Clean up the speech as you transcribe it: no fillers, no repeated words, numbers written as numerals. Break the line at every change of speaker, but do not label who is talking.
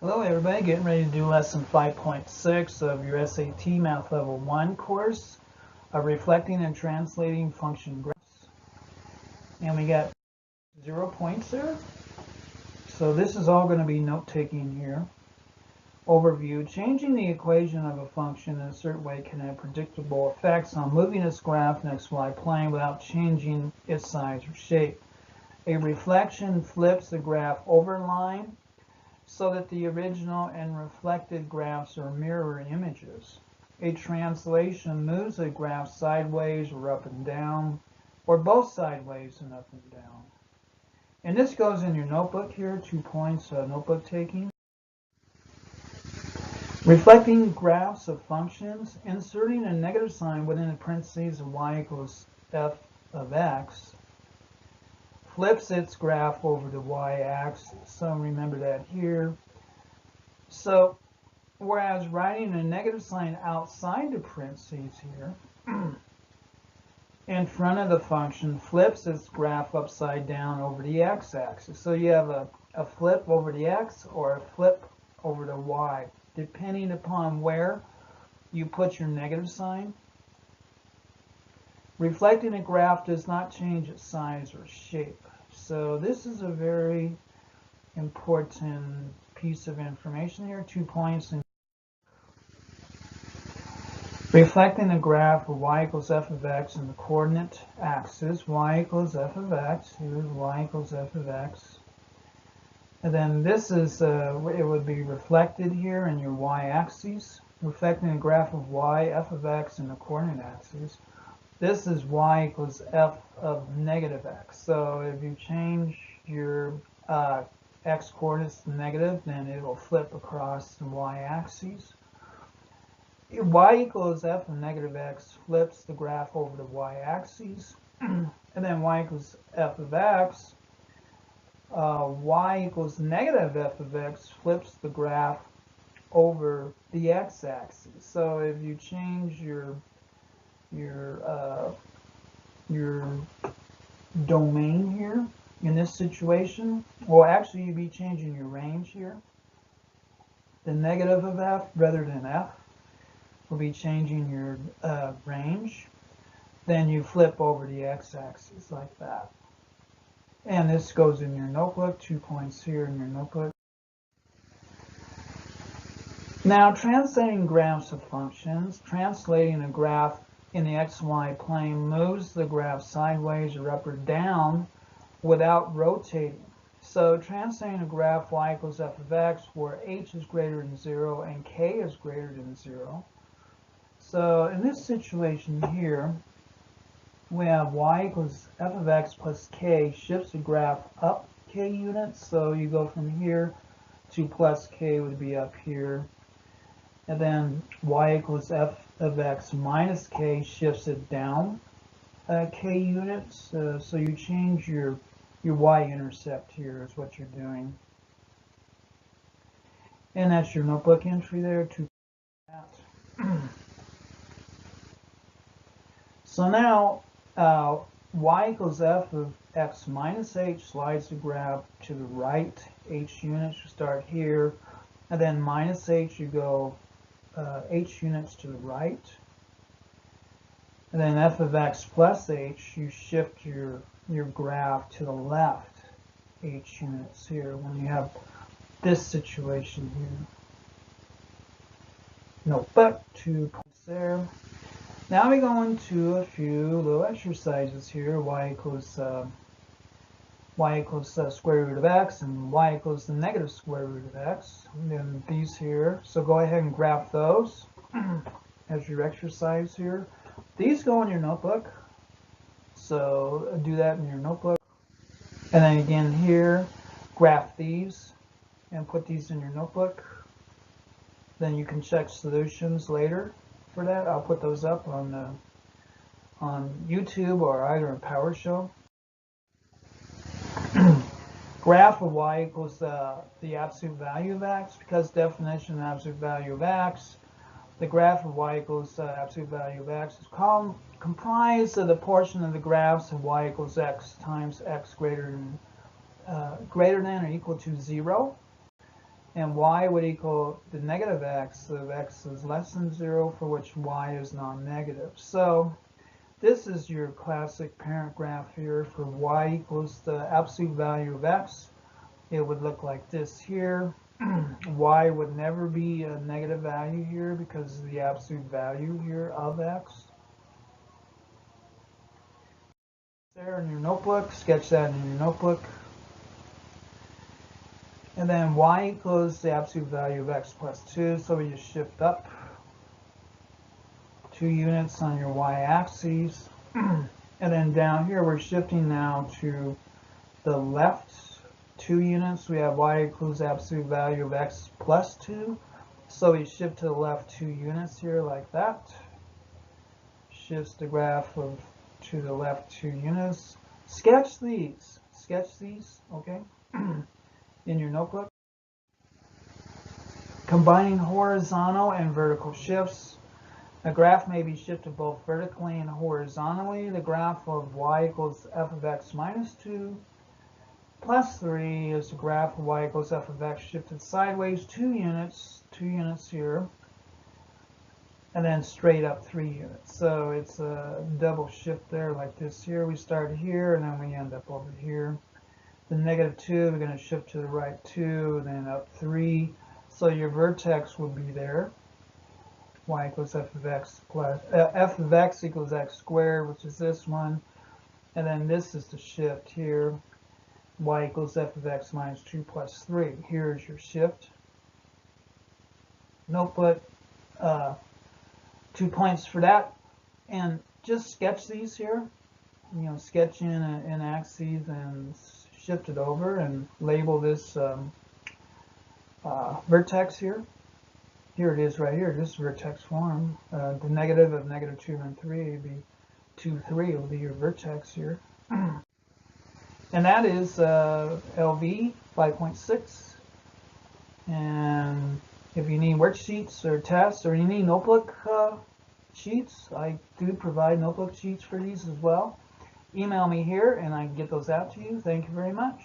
Hello everybody, getting ready to do lesson 5.6 of your SAT Math Level 1 course of reflecting and translating function graphs. And we got 0 points there. So this is all going to be note-taking here. Overview. Changing the equation of a function in a certain way can have predictable effects on moving its graph in XY plane without changing its size or shape. A reflection flips the graph over line so that the original and reflected graphs are mirror images. A translation moves a graph sideways or up and down, or both sideways and up and down. And this goes in your notebook here, 2 points, notebook taking. Reflecting graphs of functions, inserting a negative sign within the parentheses of y equals f of x flips its graph over the y-axis. So remember that here. So whereas writing a negative sign outside the parentheses here in front of the function flips its graph upside down over the x-axis. So you have a flip over the x or a flip over the y, depending upon where you put your negative sign. Reflecting a graph does not change its size or shape. So this is a very important piece of information here, 2 points. Reflecting a graph of y equals f of x in the coordinate axis, y equals f of x, here's y equals f of x. And then this is, it would be reflected here in your y-axis, reflecting a graph of y, f of x in the coordinate axis. This is y equals f of negative x. So if you change your x coordinates to negative, then it will flip across the y-axis. Y equals f of negative x flips the graph over the y-axis. And then y equals f of x, y equals negative f of x flips the graph over the x-axis. So if you change your domain here in this situation, well, actually you'd be changing your range here. The negative of f rather than f will be changing your range. Then you flip over the x-axis like that. And this goes in your notebook, 2 points here in your notebook. Now, translating graphs of functions. Translating a graph in the xy plane moves the graph sideways or up or down without rotating. So translating a graph y equals f of x where h is greater than 0 and k is greater than 0. So in this situation here, we have y equals f of x plus k shifts the graph up k units. So you go from here to plus k would be up here. And then y equals f of x minus k shifts it down k units. So you change your y-intercept here is what you're doing. And that's your notebook entry there to that. So now y equals f of x minus h slides the graph to the right. H units, you start here. And then minus h, you go h units to the right. And then f of x plus h, you shift your graph to the left, h units here when you have this situation here. Notebook, 2 points there. Now we go into a few little exercises here. Y equals square root of x and y equals the negative square root of x. And then these here. So go ahead and graph those as your exercise here. These go in your notebook. So do that in your notebook. And then again here, graph these and put these in your notebook. Then you can check solutions later for that. I'll put those up on YouTube or either in PowerShell. Graph of y equals the absolute value of x, because definition of absolute value of x, the graph of y equals absolute value of x is comprised of the portion of the graphs of y equals x times x greater than or equal to 0. and y would equal the negative x if x is less than 0, for which y is non-negative. So this is your classic parent graph here for y equals the absolute value of x. It would look like this here. Y would never be a negative value here because of the absolute value here of x. There in your notebook, sketch that in your notebook. And then y equals the absolute value of x plus 2, so we just shift up 2 units on your y-axis. And then down here we're shifting now to the left 2 units. We have y equals the absolute value of x plus 2, so we shift to the left 2 units here like that. Shifts the graph to the left 2 units. Sketch these, okay, in your notebook. Combining horizontal and vertical shifts. A graph may be shifted both vertically and horizontally. The graph of y equals f of x minus 2 plus 3 is the graph of y equals f of x shifted sideways 2 units here, and then straight up 3 units. So it's a double shift there like this here. We start here and then we end up over here. The negative 2, we're going to shift to the right 2, and then up 3. So your vertex would be there. Y equals f of x plus f of x equals x squared, which is this one. And then this is the shift here. Y equals f of x minus 2 plus 3. Here's your shift. Notebook, 2 points for that. And just sketch these here. You know, sketch in axes and shift it over and label this vertex here. Here it is right here. This is vertex form. The negative of negative 2 and 3 would be 2, 3 will be your vertex here. And that is LV 5.6. And if you need worksheets or tests or you need notebook sheets, I do provide notebook sheets for these as well. Email me here and I can get those out to you. Thank you very much.